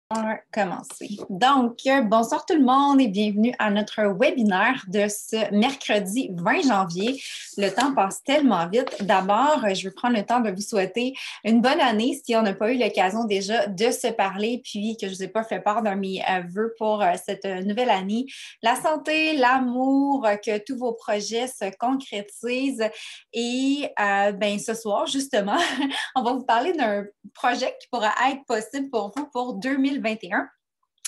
On va commencer. Donc, bonsoir tout le monde et bienvenue à notre webinaire de ce mercredi 20 janvier. Le temps passe tellement vite. D'abord, je veux prendre le temps de vous souhaiter une bonne année si on n'a pas eu l'occasion déjà de se parler, puis que je ne vous ai pas fait part de mes vœux pour cette nouvelle année. La santé, l'amour, que tous vos projets se concrétisent. Et ce soir, justement, on va vous parler d'un projet qui pourra être possible pour vous pour 2021.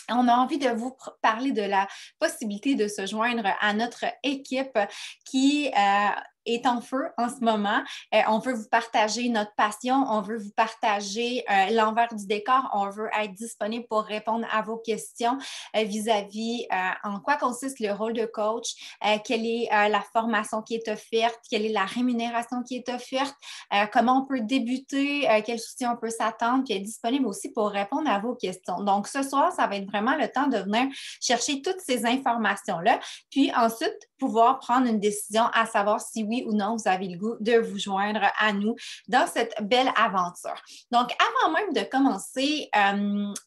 On a envie de vous parler de la possibilité de se joindre à notre équipe qui est en feu en ce moment. On veut vous partager notre passion, on veut vous partager l'envers du décor, on veut être disponible pour répondre à vos questions vis-à-vis en quoi consiste le rôle de coach, quelle est la formation qui est offerte, quelle est la rémunération qui est offerte, comment on peut débuter, quels soutiens on peut s'attendre, puis être disponible aussi pour répondre à vos questions. Donc, ce soir, ça va être vraiment le temps de venir chercher toutes ces informations-là, puis ensuite pouvoir prendre une décision à savoir si oui ou non vous avez le goût de vous joindre à nous dans cette belle aventure. Donc, avant même de commencer,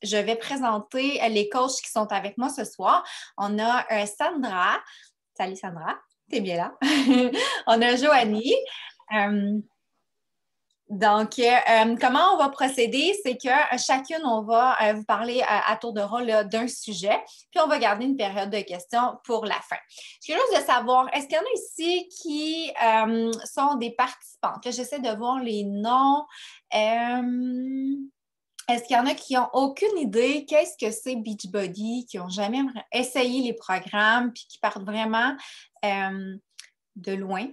je vais présenter les coachs qui sont avec moi ce soir. On a Sandra. Salut Sandra, t'es bien là. On a Joanie. Donc, comment on va procéder? C'est que chacune, on va vous parler à tour de rôle d'un sujet, puis on va garder une période de questions pour la fin. Je suis curieuse de savoir, est-ce qu'il y en a ici qui sont des participants? Que j'essaie de voir les noms. Est-ce qu'il y en a qui n'ont aucune idée qu'est-ce que c'est Beachbody, qui n'ont jamais essayé les programmes, puis qui partent vraiment de loin?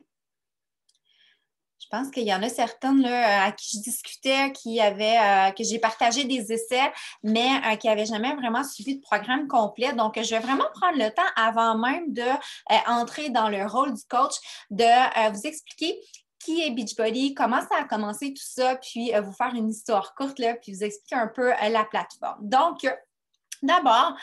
Je pense qu'il y en a certaines là, à qui je discutais, que j'ai partagé des essais, mais qui n'avaient jamais vraiment suivi de programme complet. Donc, je vais vraiment prendre le temps avant même d'entrer dans le rôle du coach, de vous expliquer qui est Beachbody, comment ça a commencé tout ça, puis vous faire une histoire courte, là, puis vous expliquer un peu la plateforme. Donc, d'abord,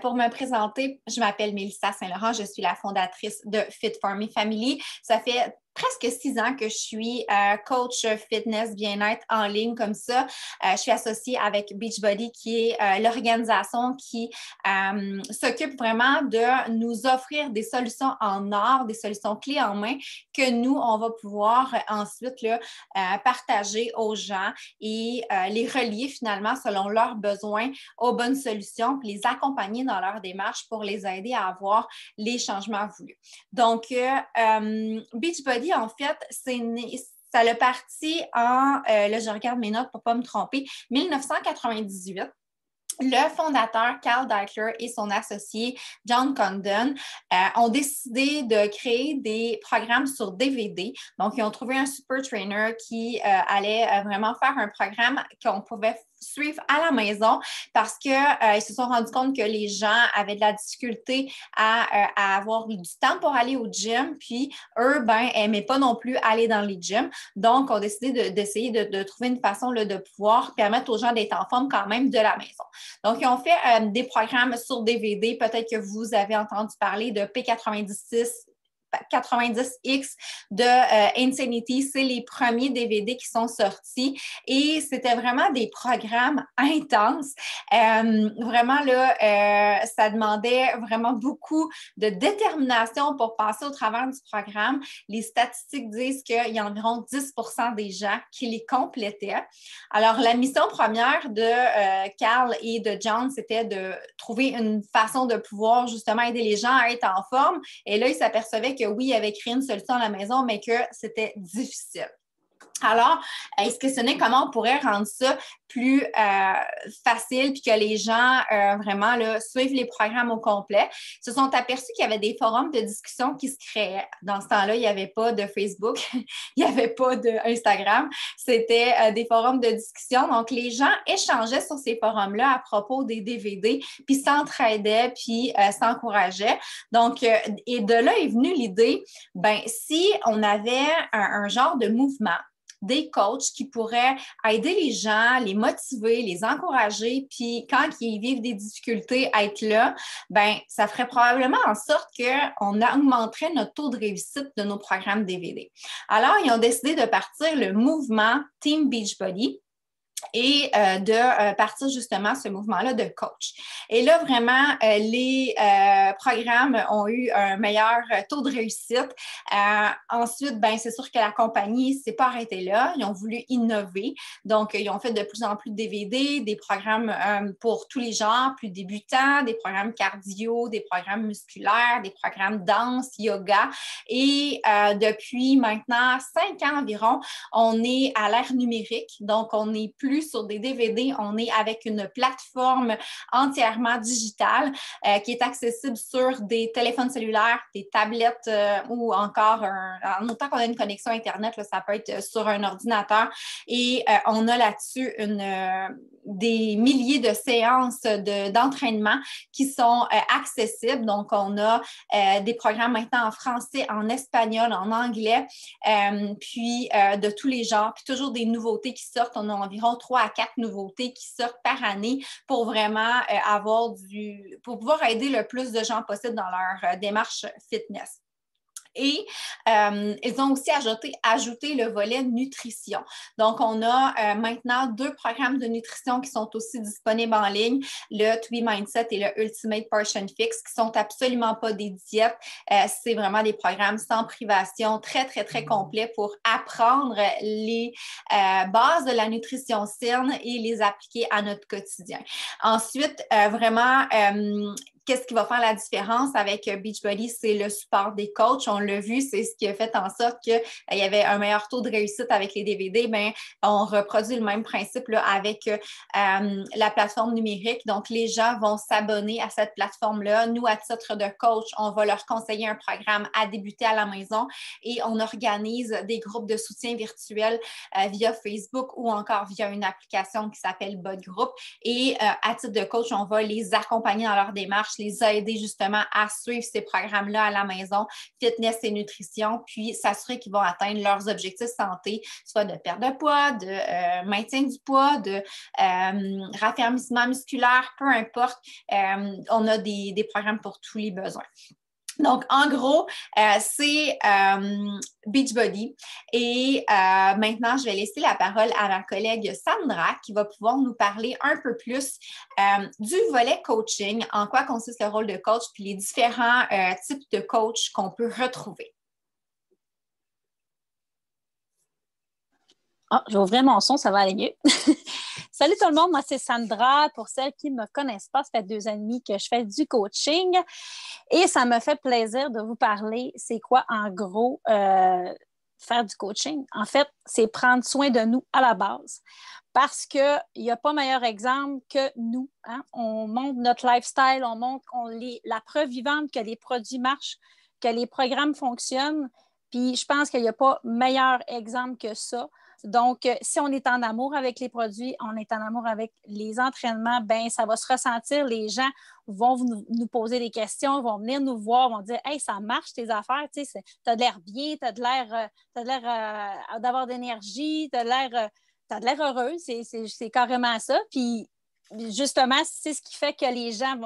pour me présenter, je m'appelle Mélissa Saint-Laurent, je suis la fondatrice de Fit for Me Family. Ça fait presque 6 ans que je suis coach fitness bien-être en ligne comme ça. Je suis associée avec Beachbody qui est l'organisation qui s'occupe vraiment de nous offrir des solutions en or, des solutions clés en main que nous, on va pouvoir ensuite là, partager aux gens et les relier finalement selon leurs besoins aux bonnes solutions, puis les accompagner dans leur démarche pour les aider à avoir les changements voulus. Donc, Beachbody, en fait, ça a parti en, là, je regarde mes notes pour ne pas me tromper, 1998. Le fondateur Carl Daikeler et son associé John Condon ont décidé de créer des programmes sur DVD. Donc, ils ont trouvé un super trainer qui allait vraiment faire un programme qu'on pouvait suivre à la maison parce qu'ils se sont rendus compte que les gens avaient de la difficulté à avoir du temps pour aller au gym, puis eux, n'aimaient pas non plus aller dans les gyms. Donc, ont décidé d'essayer de trouver une façon là, de pouvoir permettre aux gens d'être en forme quand même de la maison. Donc, ils ont fait des programmes sur DVD. Peut-être que vous avez entendu parler de P90X de Insanity. C'est les premiers DVD qui sont sortis et c'était vraiment des programmes intenses. Vraiment, là, ça demandait vraiment beaucoup de détermination pour passer au travers du programme. Les statistiques disent qu'il y a environ 10% des gens qui les complétaient. Alors, la mission première de Carl et de John, c'était de trouver une façon de pouvoir justement aider les gens à être en forme. Et là, ils s'apercevaient que oui, il avait créé une solution à la maison, mais que c'était difficile. Alors, ils se questionnaient comment on pourrait rendre ça plus facile puis que les gens vraiment là, suivent les programmes au complet. Ils se sont aperçus qu'il y avait des forums de discussion qui se créaient. Dans ce temps-là, il n'y avait pas de Facebook, il n'y avait pas d'Instagram. C'était des forums de discussion. Donc, les gens échangeaient sur ces forums-là à propos des DVD, puis s'entraidaient, puis s'encourageaient. Donc, et de là est venue l'idée, si on avait un genre de mouvement, des coachs qui pourraient aider les gens, les motiver, les encourager, puis quand ils vivent des difficultés, être là, ça ferait probablement en sorte qu'on augmenterait notre taux de réussite de nos programmes DVD. Alors, ils ont décidé de partir le mouvement Team Beachbody. et de partir justement ce mouvement-là de coach. Et là, vraiment, les programmes ont eu un meilleur taux de réussite. Ensuite, ben, c'est sûr que la compagnie ne s'est pas arrêtée là. Ils ont voulu innover. Donc, ils ont fait de plus en plus de DVD, des programmes pour tous les genres, plus débutants, des programmes cardio, des programmes musculaires, des programmes danse, yoga. Et depuis maintenant 5 ans environ, on est à l'ère numérique. Donc, on n'est plus sur des DVD, on est avec une plateforme entièrement digitale qui est accessible sur des téléphones cellulaires, des tablettes ou encore, en autant qu'on a une connexion Internet, là, ça peut être sur un ordinateur. Et on a là-dessus des milliers de séances d'entraînement qui sont accessibles. Donc, on a des programmes maintenant en français, en espagnol, en anglais, puis de tous les genres, puis toujours des nouveautés qui sortent. On a environ 3 à 4 nouveautés qui sortent par année pour vraiment pour pouvoir aider le plus de gens possible dans leur démarche fitness. Et ils ont aussi ajouté le volet nutrition. Donc, on a maintenant 2 programmes de nutrition qui sont aussi disponibles en ligne, le To Be Mindset et le Ultimate Portion Fix, qui sont absolument pas des diètes. C'est vraiment des programmes sans privation, très, très, très complets pour apprendre les bases de la nutrition saine et les appliquer à notre quotidien. Ensuite, vraiment, qu'est-ce qui va faire la différence avec Beachbody? C'est le support des coachs. On l'a vu, c'est ce qui a fait en sorte qu'il y avait un meilleur taux de réussite avec les DVD. Bien, on reproduit le même principe là, avec la plateforme numérique. Donc, les gens vont s'abonner à cette plateforme-là. Nous, à titre de coach, on va leur conseiller un programme à débuter à la maison et on organise des groupes de soutien virtuels via Facebook ou encore via une application qui s'appelle Bot Group. Et à titre de coach, on va les accompagner dans leur démarche, les aider justement à suivre ces programmes-là à la maison, fitness et nutrition, puis s'assurer qu'ils vont atteindre leurs objectifs santé, soit de perte de poids, de maintien du poids, de raffermissement musculaire, peu importe. On a des programmes pour tous les besoins. Donc, en gros, c'est Beachbody. Et maintenant, je vais laisser la parole à ma collègue Sandra qui va pouvoir nous parler un peu plus du volet coaching, en quoi consiste le rôle de coach, puis les différents types de coach qu'on peut retrouver. Oh, je vais ouvrir mon son, ça va aller mieux. Salut tout le monde, moi c'est Sandra. Pour celles qui ne me connaissent pas, ça fait 2 ans et demi que je fais du coaching et ça me fait plaisir de vous parler. C'est quoi en gros faire du coaching? En fait, c'est prendre soin de nous à la base parce qu'il n'y a pas meilleur exemple que nous. Hein? On montre notre lifestyle, on montre la preuve vivante que les produits marchent, que les programmes fonctionnent. Puis je pense qu'il n'y a pas meilleur exemple que ça. Donc, si on est en amour avec les produits, on est en amour avec les entraînements, bien, ça va se ressentir. Les gens vont nous poser des questions, vont venir nous voir, vont dire « Hey, ça marche tes affaires, tu sais, t'as de l'air bien, t'as de l'air d'avoir d'énergie, t'as de l'air heureux. » C'est carrément ça. Puis, justement, c'est ce qui fait que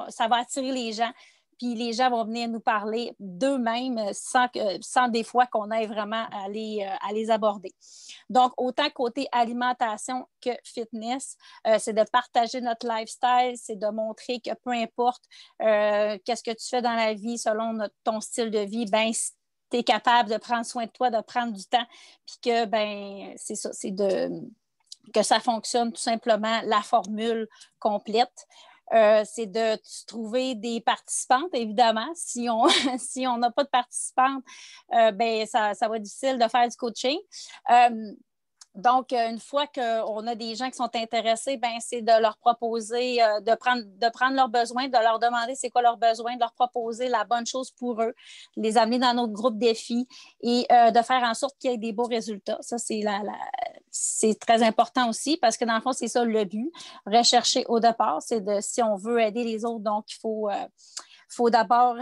ça va attirer les gens. Puis les gens vont venir nous parler d'eux-mêmes sans des fois qu'on ait vraiment à les aborder. Donc, autant côté alimentation que fitness, c'est de partager notre lifestyle, c'est de montrer que peu importe qu'est-ce que tu fais dans la vie selon ton style de vie, ben si tu es capable de prendre soin de toi, de prendre du temps, puis que, ben c'est ça, que ça fonctionne tout simplement la formule complète. C'est de trouver des participantes, évidemment. Si on si n'a pas de participantes, ben ça va être difficile de faire du coaching. Donc, une fois qu'on a des gens qui sont intéressés, ben, c'est de leur proposer, de prendre leurs besoins, de leur demander c'est quoi leurs besoins, de leur proposer la bonne chose pour eux, les amener dans notre groupe défi et de faire en sorte qu'il y ait des beaux résultats. Ça, c'est très important aussi parce que dans le fond, c'est ça le but. Rechercher au départ, c'est si on veut aider les autres, donc il faut d'abord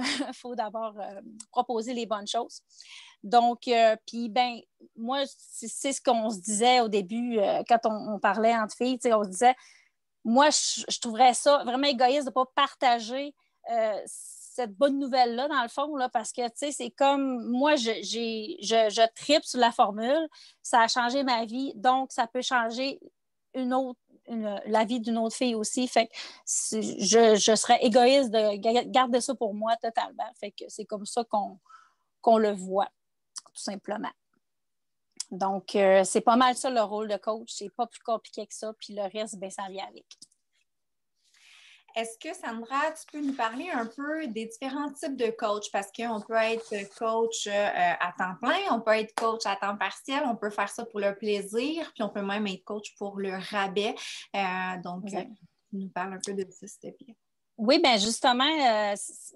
proposer les bonnes choses. Donc, puis, ben, moi, c'est ce qu'on se disait au début quand on parlait entre filles. On se disait, moi, je trouverais ça vraiment égoïste de ne pas partager cette bonne nouvelle-là, dans le fond, là, parce que, tu sais, c'est comme, moi, je tripe sur la formule, ça a changé ma vie, donc ça peut changer une autre, l'avis d'une autre fille aussi. Fait que je serais égoïste de garder ça pour moi totalement. Fait que c'est comme ça qu'on le voit, tout simplement. Donc, c'est pas mal ça le rôle de coach. C'est pas plus compliqué que ça. Puis le reste, ben, ça vient avec. Est-ce que, Sandra, tu peux nous parler un peu des différents types de coach? Parce qu'on peut être coach à temps plein, on peut être coach à temps partiel, on peut faire ça pour le plaisir, puis on peut même être coach pour le rabais. Tu nous parles un peu de ça, s'il te plaît. Oui, bien justement,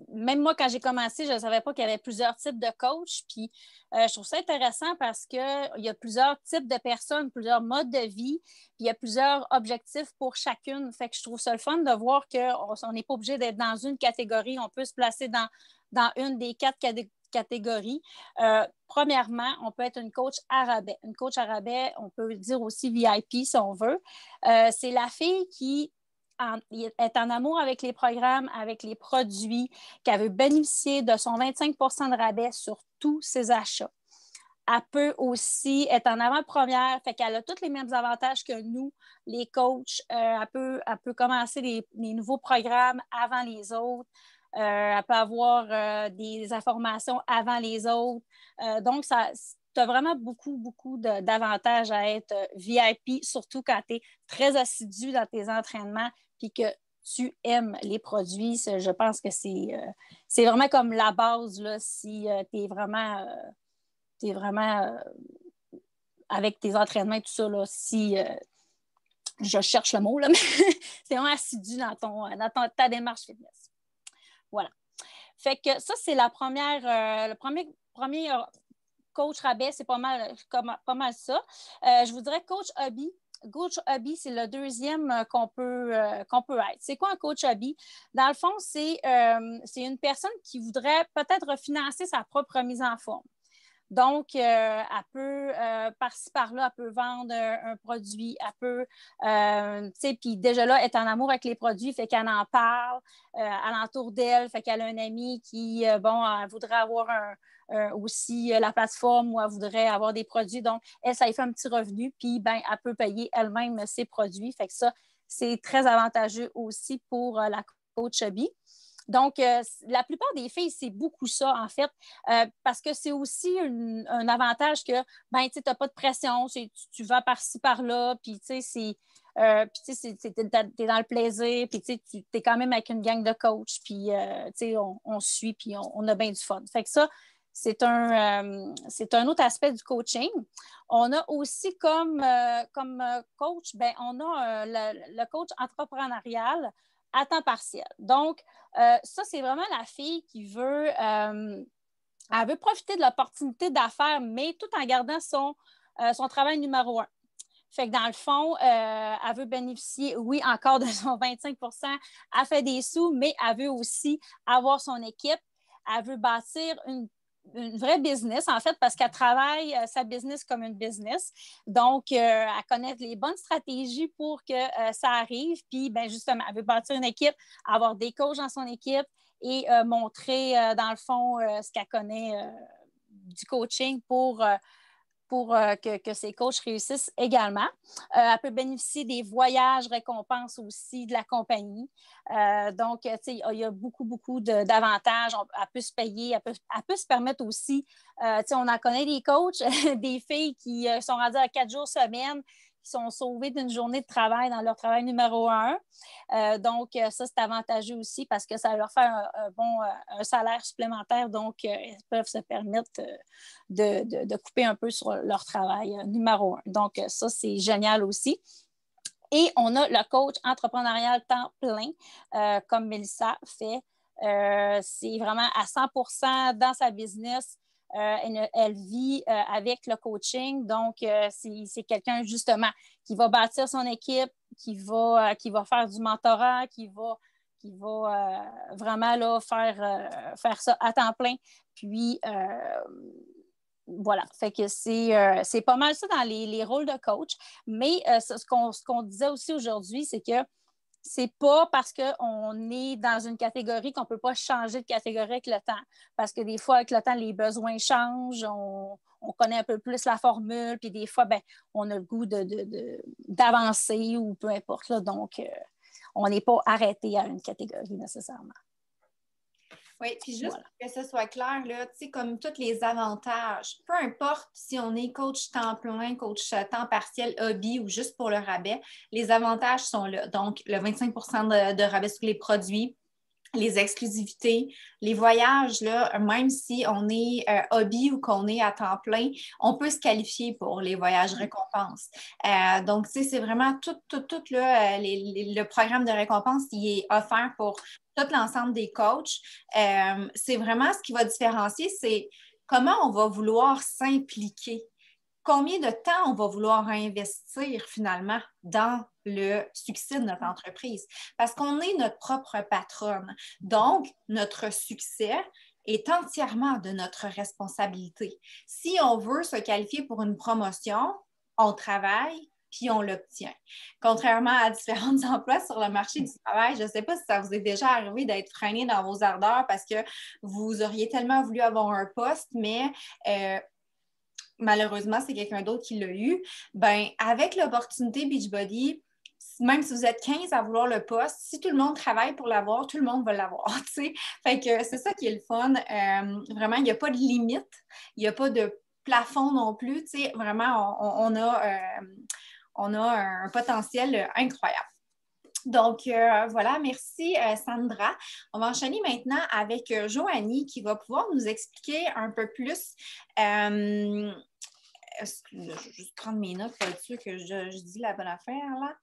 même moi, quand j'ai commencé, je ne savais pas qu'il y avait plusieurs types de coachs. Puis, je trouve ça intéressant parce qu'il y a plusieurs types de personnes, plusieurs modes de vie, puis il y a plusieurs objectifs pour chacune. Fait que je trouve ça le fun de voir qu'on n'est pas obligé d'être dans une catégorie. On peut se placer dans une des 4 catégories. Premièrement, on peut être une coach à rabais. Une coach à rabais, on peut dire aussi VIP si on veut. C'est la fille qui est en amour avec les programmes, avec les produits, qu'elle veut bénéficier de son 25 de rabais sur tous ses achats. Elle peut aussi être en avant-première, fait qu'elle a tous les mêmes avantages que nous, les coachs. Elle peut commencer les nouveaux programmes avant les autres. Elle peut avoir des informations avant les autres. Donc, tu as vraiment beaucoup, beaucoup d'avantages à être VIP, surtout quand tu es très assidu dans tes entraînements puis que tu aimes les produits. Je pense que c'est vraiment comme la base là, si tu es vraiment, avec tes entraînements et tout ça, là, si je cherche le mot, là, mais c'est vraiment assidu dans ta démarche fitness. Voilà. Fait que ça, c'est le premier coach rabais, c'est pas mal ça. Je vous dirais coach hobby. Coach hobby, c'est le deuxième qu'on peut être. C'est quoi un coach hobby? Dans le fond, c'est une personne qui voudrait peut-être refinancer sa propre remise en forme. Donc, elle peut, par-ci, par-là, elle peut vendre un produit, elle peut, tu sais, puis déjà là, elle est en amour avec les produits, fait qu'elle en parle alentour d'elle, fait qu'elle a un ami qui, elle voudrait avoir aussi la plateforme où elle voudrait avoir des produits. Donc, elle, ça lui fait un petit revenu, puis, ben, elle peut payer elle-même ses produits. Fait que ça, c'est très avantageux aussi pour la coach hobby. Donc, la plupart des filles, c'est beaucoup ça, en fait, parce que c'est aussi un avantage que, ben, tu n'as pas de pression, tu vas par-ci, par-là, puis, tu sais, t'es dans le plaisir, puis, tu es quand même avec une gang de coachs, puis, tu sais, on suit, puis on a bien du fun. Fait que ça, c'est un autre aspect du coaching. On a aussi comme coach, ben, on a le coach entrepreneurial à temps partiel. Donc, ça, c'est vraiment la fille qui elle veut profiter de l'opportunité d'affaires, mais tout en gardant son travail numéro 1. Fait que dans le fond, elle veut bénéficier, oui, encore de son 25 elle fait des sous, mais elle veut aussi avoir son équipe. Elle veut bâtir une vraie business, en fait, parce qu'elle travaille sa business comme une business. Donc, elle connaît les bonnes stratégies pour que ça arrive. Puis, ben, justement, elle veut bâtir une équipe, avoir des coachs dans son équipe et montrer, dans le fond, ce qu'elle connaît du coaching pour que ses coachs réussissent également. Elle peut bénéficier des voyages récompenses aussi de la compagnie. Donc, il y a beaucoup, beaucoup d'avantages. Elle peut se payer, elle peut se permettre aussi, on en connaît des coachs, des filles qui sont rendues à 4 jours semaine, qui sont sauvées d'une journée de travail dans leur travail numéro 1. Donc, ça, c'est avantageux aussi parce que ça leur fait un salaire supplémentaire. Donc, elles peuvent se permettre de couper un peu sur leur travail numéro 1. Donc, ça, c'est génial aussi. Et on a le coach entrepreneurial temps plein, comme Mélissa fait. C'est vraiment à 100% dans sa business. Elle vit avec le coaching. Donc, c'est quelqu'un, justement, qui va bâtir son équipe, qui va faire du mentorat, qui va vraiment là, faire ça à temps plein. Puis, voilà, fait que c'est pas mal ça dans les rôles de coach. Mais ce qu'on disait aussi aujourd'hui, c'est que c'est pas parce qu'on est dans une catégorie qu'on ne peut pas changer de catégorie avec le temps. Parce que des fois, avec le temps, les besoins changent, on connaît un peu plus la formule, puis des fois, ben, on a le goût d'avancer ou peu importe. Là. Donc, on n'est pas arrêté à une catégorie nécessairement. Oui, puis juste pour que ce soit clair, là, tu sais, comme tous les avantages, peu importe si on est coach temps plein, coach temps partiel, hobby ou juste pour le rabais, les avantages sont là. Donc, le 25 de rabais sur les produits, les exclusivités, les voyages, là, même si on est hobby ou qu'on est à temps plein, on peut se qualifier pour les voyages récompenses. Donc, tu sais, c'est vraiment tout là, le programme de récompense qui est offert pour tout l'ensemble des coachs. C'est vraiment ce qui va différencier, c'est comment on va vouloir s'impliquer. Combien de temps on va vouloir investir finalement dans le succès de notre entreprise? Parce qu'on est notre propre patronne. Donc, notre succès est entièrement de notre responsabilité. Si on veut se qualifier pour une promotion, on travaille puis on l'obtient. Contrairement à différents emplois sur le marché du travail, je ne sais pas si ça vous est déjà arrivé d'être freiné dans vos ardeurs parce que vous auriez tellement voulu avoir un poste, mais malheureusement, c'est quelqu'un d'autre qui l'a eu. Ben, avec l'opportunité Beachbody, même si vous êtes 15 à vouloir le poste, si tout le monde travaille pour l'avoir, tout le monde va l'avoir. T'sais? Fait que c'est ça qui est le fun. Vraiment, il n'y a pas de limite, il n'y a pas de plafond non plus. T'sais. Vraiment, on a un potentiel incroyable. Donc, voilà, merci Sandra. On va enchaîner maintenant avec Joanie qui va pouvoir nous expliquer un peu plus. Je vais juste prendre mes notes pour être sûr que je dis la bonne affaire là.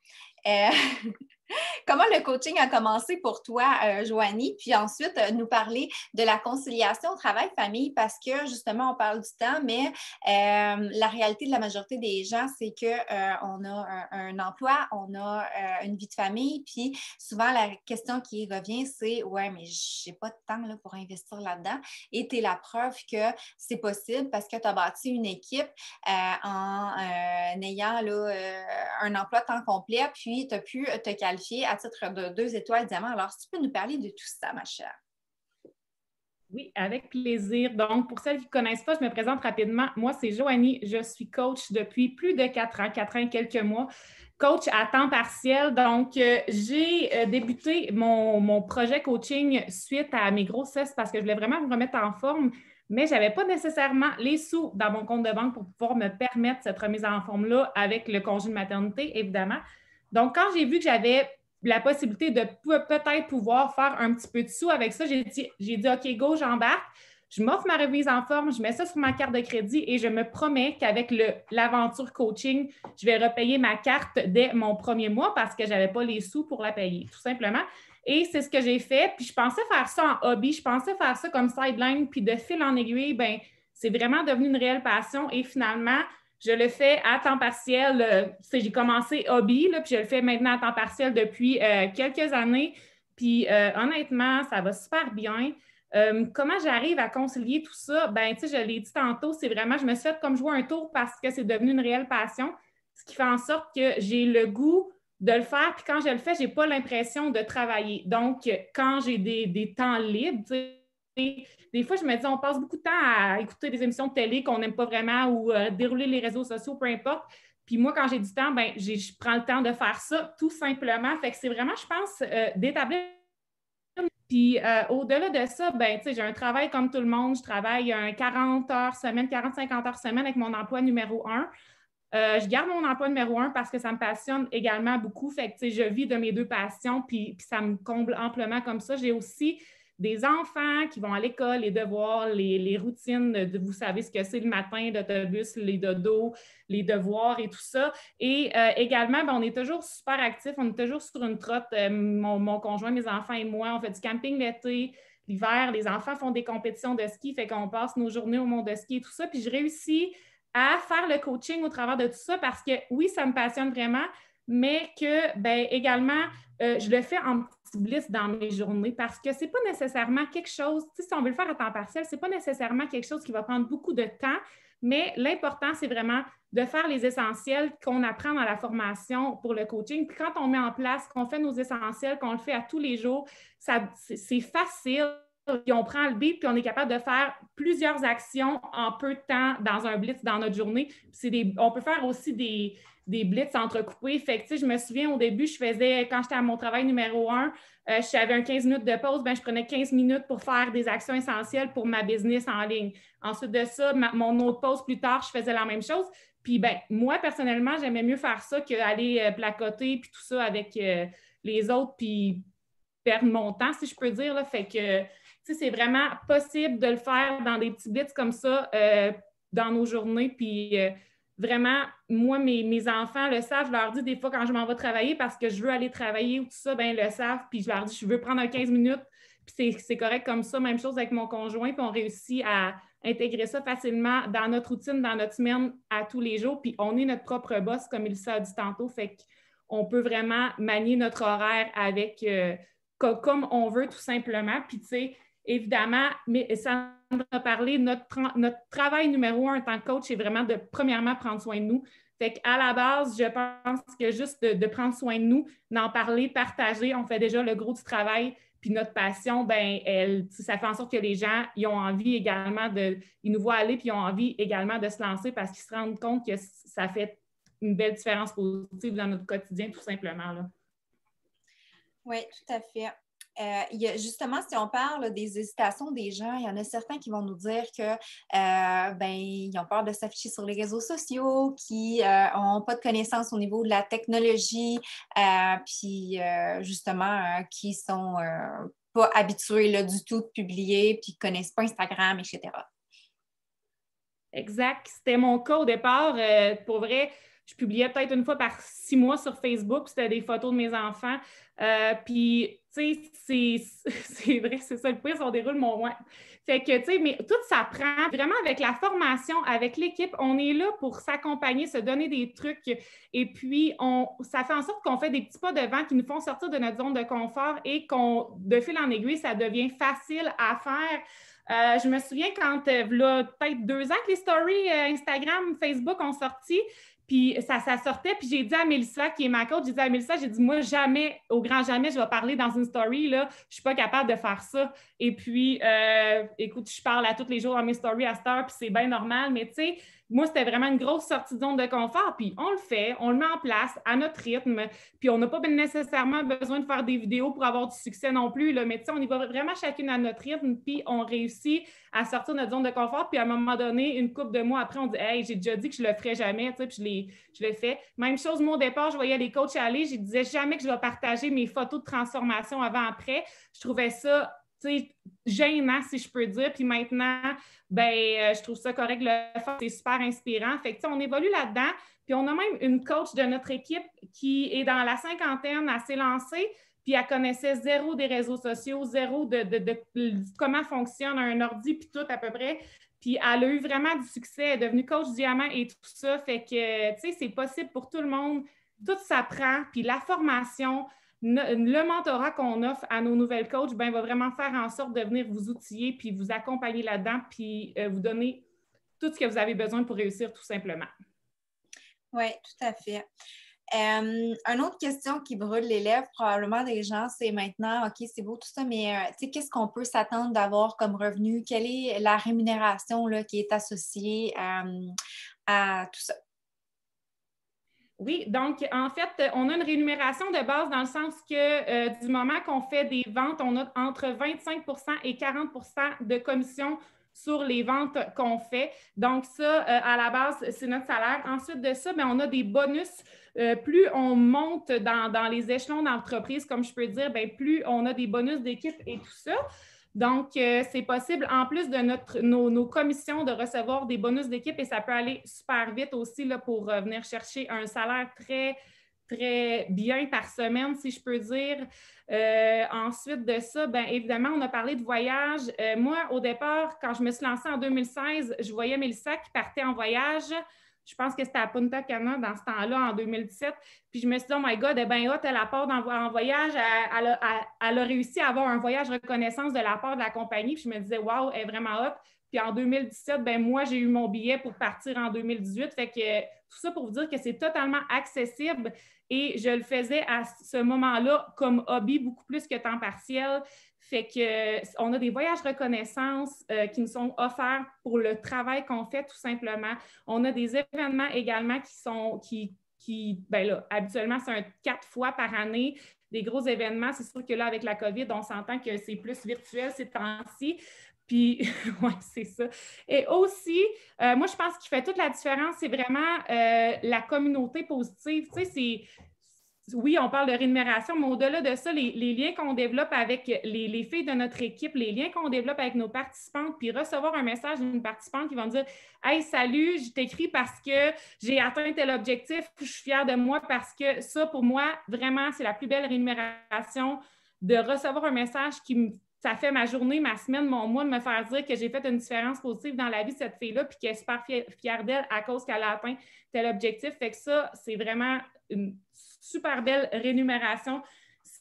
Comment le coaching a commencé pour toi, Joanie? Puis ensuite, nous parler de la conciliation travail-famille parce que justement, on parle du temps, mais la réalité de la majorité des gens, c'est qu'on a un emploi, on a une vie de famille, puis souvent, la question qui revient, c'est « Ouais, mais j'ai pas de temps là, pour investir là-dedans. » Et tu es la preuve que c'est possible parce que tu as bâti une équipe en ayant là, un emploi temps complet, puis tu as pu te qualifier à titre de 2 étoiles diamant. Alors, si tu peux nous parler de tout ça, ma chère. Oui, avec plaisir. Donc, pour celles qui ne connaissent pas, je me présente rapidement. Moi, c'est Joanie. Je suis coach depuis plus de 4 ans et quelques mois. Coach à temps partiel. Donc, j'ai débuté mon projet coaching suite à mes grossesses parce que je voulais vraiment me remettre en forme, mais je n'avais pas nécessairement les sous dans mon compte de banque pour pouvoir me permettre cette remise en forme-là avec le congé de maternité, évidemment. Donc, quand j'ai vu que j'avais la possibilité de peut-être pouvoir faire un petit peu de sous avec ça, j'ai dit OK, go, j'embarque. Je m'offre ma remise en forme, je mets ça sur ma carte de crédit et je me promets qu'avec l'aventure coaching, je vais repayer ma carte dès mon premier mois parce que je n'avais pas les sous pour la payer, tout simplement. Et c'est ce que j'ai fait. Puis je pensais faire ça en hobby, je pensais faire ça comme sideline, puis de fil en aiguille, bien, c'est vraiment devenu une réelle passion. Et finalement, je le fais à temps partiel. J'ai commencé hobby, là, puis je le fais maintenant à temps partiel depuis quelques années. Puis honnêtement, ça va super bien. Comment j'arrive à concilier tout ça? Ben, tu sais, je l'ai dit tantôt, c'est vraiment, je me suis fait comme jouer un tour parce que c'est devenu une réelle passion, ce qui fait en sorte que j'ai le goût de le faire. Puis quand je le fais, je n'ai pas l'impression de travailler. Donc, quand j'ai des temps libres, tu sais, des fois, je me dis, on passe beaucoup de temps à écouter des émissions de télé qu'on n'aime pas vraiment ou dérouler les réseaux sociaux, peu importe. Puis moi, quand j'ai du temps, ben, je prends le temps de faire ça tout simplement. Fait que c'est vraiment, je pense, d'établir. Puis au-delà de ça, ben, j'ai un travail comme tout le monde. Je travaille 40 heures semaine, 40-50 heures semaine avec mon emploi numéro 1. Je garde mon emploi numéro 1 parce que ça me passionne également beaucoup. Fait que, je vis de mes 2 passions, puis ça me comble amplement comme ça. J'ai aussi des enfants qui vont à l'école, les devoirs, les routines, vous savez ce que c'est le matin, l'autobus, les dodos, les devoirs et tout ça. Et également, ben, on est toujours super actifs, on est toujours sur une trotte. Mon conjoint, mes enfants et moi, on fait du camping l'été. L'hiver, les enfants font des compétitions de ski, fait qu'on passe nos journées au monde de ski et tout ça. Puis je réussis à faire le coaching au travers de tout ça parce que oui, ça me passionne vraiment, mais que ben, également, je le fais en petit bliss dans mes journées parce que c'est pas nécessairement quelque chose, si on veut le faire à temps partiel, c'est pas nécessairement quelque chose qui va prendre beaucoup de temps, Mais l'important, c'est vraiment de faire les essentiels qu'on apprend dans la formation pour le coaching. Puis quand on met en place, qu'on fait nos essentiels, qu'on le fait à tous les jours, c'est facile. Puis on prend le beat, puis on est capable de faire plusieurs actions en peu de temps dans un blitz dans notre journée. On peut faire aussi des blitz entrecoupés. Fait que, je me souviens, au début, quand j'étais à mon travail numéro 1, j'avais un 15 minutes de pause, je prenais 15 minutes pour faire des actions essentielles pour ma business en ligne. Ensuite de ça, mon autre pause plus tard, je faisais la même chose. Puis, moi, personnellement, j'aimais mieux faire ça qu'aller placoter puis tout ça avec les autres, puis perdre mon temps, si je peux dire. Là. Fait que, c'est vraiment possible de le faire dans des petits blitz comme ça dans nos journées. Puis, vraiment, moi, mes enfants le savent. Je leur dis des fois quand je m'en vais travailler parce que je veux aller travailler ou tout ça, ils le savent. Puis, je leur dis, je veux prendre un 15 minutes. Puis, c'est correct comme ça. Même chose avec mon conjoint. Puis, on réussit à intégrer ça facilement dans notre routine, dans notre semaine à tous les jours. Puis, on est notre propre boss, comme il a dit tantôt. Fait qu'on peut vraiment manier notre horaire avec comme on veut, tout simplement. Puis, tu sais, évidemment, mais ça a parlé, notre travail numéro 1 en tant que coach, c'est vraiment de, premièrement, prendre soin de nous. Fait qu'à la base, je pense que juste de prendre soin de nous, d'en parler, partager, on fait déjà le gros du travail. Puis notre passion, ça fait en sorte que les gens, ils ont envie également ils nous voient aller, puis ils ont envie également de se lancer parce qu'ils se rendent compte que ça fait une belle différence positive dans notre quotidien, tout simplement. Là. Oui, tout à fait. Justement, si on parle des hésitations des gens, il y en a certains qui vont nous dire que ils ont peur de s'afficher sur les réseaux sociaux, qui n'ont pas de connaissances au niveau de la technologie, puis justement, qui sont pas habitués là, du tout de publier, puis qui ne connaissent pas Instagram, etc. Exact. C'était mon cas au départ. Pour vrai, je publiais peut-être une fois par 6 mois sur Facebook, c'était des photos de mes enfants. Puis, tu sais, c'est vrai, c'est ça le pire, on déroule mon mois. Fait que, tu sais, mais tout s'apprend vraiment avec la formation, avec l'équipe. On est là pour s'accompagner, se donner des trucs. Et puis, ça fait en sorte qu'on fait des petits pas devant qui nous font sortir de notre zone de confort et de fil en aiguille, ça devient facile à faire. Je me souviens quand, là, peut-être 2 ans que les stories Instagram, Facebook ont sorti, puis ça sortait, puis j'ai dit à Mélissa, qui est ma coach, j'ai dit, moi, jamais, au grand jamais, je vais parler dans une story, là, je suis pas capable de faire ça. Et puis, écoute, je parle à tous les jours dans mes stories à cette heure, puis c'est bien normal, mais tu sais, moi, c'était vraiment une grosse sortie de zone de confort, puis on le fait, on le met en place à notre rythme, puis on n'a pas nécessairement besoin de faire des vidéos pour avoir du succès non plus, là, mais tu sais, on y va vraiment chacune à notre rythme, puis on réussit à sortir de notre zone de confort, puis à un moment donné, une couple de mois après, on dit « Hey, j'ai déjà dit que je le ferais jamais », tu sais, puis je le fais. Même chose, moi, au départ, je voyais les coachs aller, je disais jamais que je vais partager mes photos de transformation avant-après. Je trouvais ça gênant, si je peux dire. Puis maintenant, je trouve ça correct de le faire. C'est super inspirant. Fait que, on évolue là-dedans. Puis on a même une coach de notre équipe qui est dans la cinquantaine, elle s'est lancée, puis elle connaissait zéro des réseaux sociaux, zéro de comment fonctionne un ordi, puis tout à peu près. Puis elle a eu vraiment du succès, elle est devenue coach diamant et tout ça. Fait que, tu sais, c'est possible pour tout le monde. Tout s'apprend. Puis la formation, le mentorat qu'on offre à nos nouvelles coachs, va vraiment faire en sorte de venir vous outiller puis vous accompagner là-dedans puis vous donner tout ce que vous avez besoin pour réussir tout simplement. Oui, tout à fait. Une autre question qui brûle les lèvres probablement des gens, c'est maintenant, OK, c'est beau tout ça, mais qu'est-ce qu'on peut s'attendre d'avoir comme revenu? Quelle est la rémunération là, qui est associée à tout ça? Oui, donc en fait, on a une rémunération de base dans le sens que du moment qu'on fait des ventes, on a entre 25 et 40 de commission sur les ventes qu'on fait. Donc ça, à la base, c'est notre salaire. Ensuite de ça, on a des bonus. Plus on monte dans les échelons d'entreprise, comme je peux dire, plus on a des bonus d'équipe et tout ça. Donc, c'est possible, en plus de nos commissions, de recevoir des bonus d'équipe et ça peut aller super vite aussi là, pour venir chercher un salaire très, très bien par semaine, si je peux dire. Ensuite de ça, évidemment, on a parlé de voyage. Moi, au départ, quand je me suis lancée en 2016, je voyais Mélissa qui partait en voyage. Je pense que c'était à Punta Cana dans ce temps-là, en 2017. Puis je me suis dit, oh my God, elle est bien hot, elle part en voyage. Elle a réussi à avoir un voyage reconnaissance de la part de la compagnie. Puis je me disais, wow, elle est vraiment hot. Puis en 2017, ben moi, j'ai eu mon billet pour partir en 2018. Fait que tout ça pour vous dire que c'est totalement accessible et je le faisais à ce moment-là comme hobby beaucoup plus que temps partiel. Fait qu'on a des voyages reconnaissance qui nous sont offerts pour le travail qu'on fait tout simplement. On a des événements également ben là, habituellement, c'est 4 fois par année, des gros événements. C'est sûr que là, avec la COVID, on s'entend que c'est plus virtuel ces temps-ci. Puis, oui, c'est ça. Et aussi, moi, je pense qu'il fait toute la différence, c'est vraiment la communauté positive. Tu sais, oui, on parle de rémunération, mais au-delà de ça, les liens qu'on développe avec les filles de notre équipe, les liens qu'on développe avec nos participantes, puis recevoir un message d'une participante qui va me dire « Hey, salut, je t'écris parce que j'ai atteint tel objectif, je suis fière de moi parce que ça, pour moi, vraiment, c'est la plus belle rémunération de recevoir un message ça fait ma journée, ma semaine, mon mois, de me faire dire que j'ai fait une différence positive dans la vie de cette fille-là, puis qu'elle est super fière d'elle à cause qu'elle a atteint tel objectif. » Fait que ça, c'est vraiment une super belle rémunération,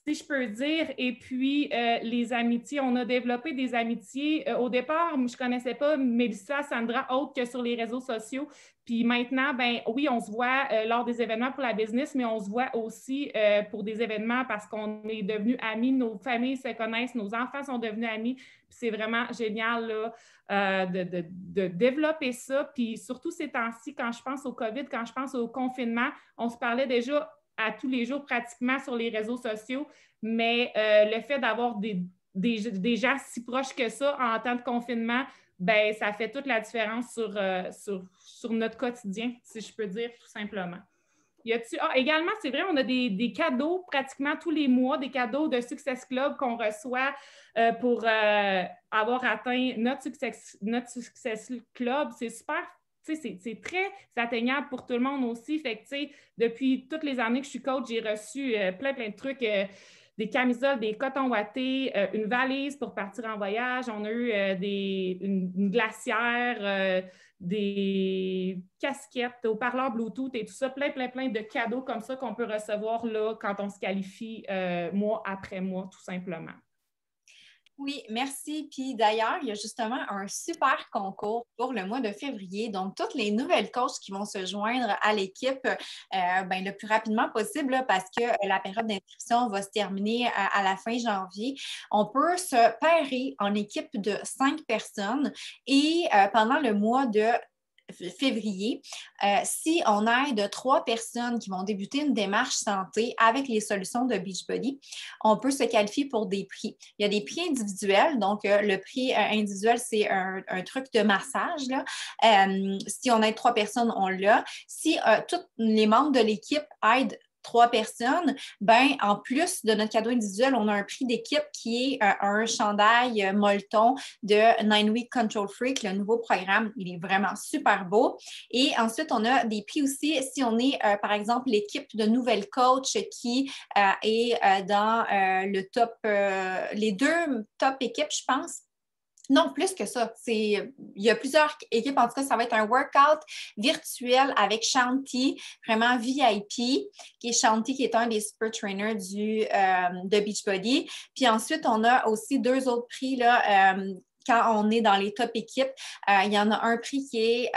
si je peux dire. Et puis, les amitiés, on a développé des amitiés. Au départ, je ne connaissais pas Mélissa, Sandra, autre que sur les réseaux sociaux. Puis maintenant, ben oui, on se voit lors des événements pour la business, mais on se voit aussi pour des événements parce qu'on est devenus amis, nos familles se connaissent, nos enfants sont devenus amis. Puis c'est vraiment génial là, de développer ça. Puis surtout ces temps-ci, quand je pense au COVID, quand je pense au confinement, on se parlait déjà à tous les jours pratiquement sur les réseaux sociaux, mais le fait d'avoir des gens si proches que ça en temps de confinement, ben ça fait toute la différence sur notre quotidien, si je peux dire tout simplement. Également, c'est vrai, on a des cadeaux pratiquement tous les mois, des cadeaux de Success Club qu'on reçoit pour avoir atteint notre Success Club. C'est super. C'est très atteignable pour tout le monde aussi. Fait que, depuis toutes les années que je suis coach, j'ai reçu plein de trucs, des camisoles, des cotons wattés, une valise pour partir en voyage. On a eu une glacière, des casquettes, haut-parleurs Bluetooth et tout ça, plein de cadeaux comme ça qu'on peut recevoir là quand on se qualifie mois après mois, tout simplement. Oui, merci. Puis d'ailleurs, il y a justement un super concours pour le mois de février. Donc, toutes les nouvelles coachs qui vont se joindre à l'équipe le plus rapidement possible là, parce que la période d'inscription va se terminer à la fin janvier. On peut se pairer en équipe de 5 personnes et pendant le mois de février, si on aide 3 personnes qui vont débuter une démarche santé avec les solutions de Beachbody, on peut se qualifier pour des prix. Il y a des prix individuels, donc le prix individuel, c'est un truc de massage. Là. Si on aide 3 personnes, on l'a. Si tous les membres de l'équipe aident 3 personnes, ben en plus de notre cadeau individuel, on a un prix d'équipe qui est un chandail molleton de 9 Week Control Freak, le nouveau programme. Il est vraiment super beau. Et ensuite, on a des prix aussi si on est, par exemple, l'équipe de nouvelles coachs qui est dans le top, les 2 top équipes, je pense. Non, plus que ça. Il y a plusieurs équipes. En tout cas, ça va être un workout virtuel avec Shanti, vraiment VIP, qui est Shanti, qui est un des super trainers de Beachbody. Puis ensuite, on a aussi 2 autres prix là, quand on est dans les top équipes. Il y en a un prix qui est...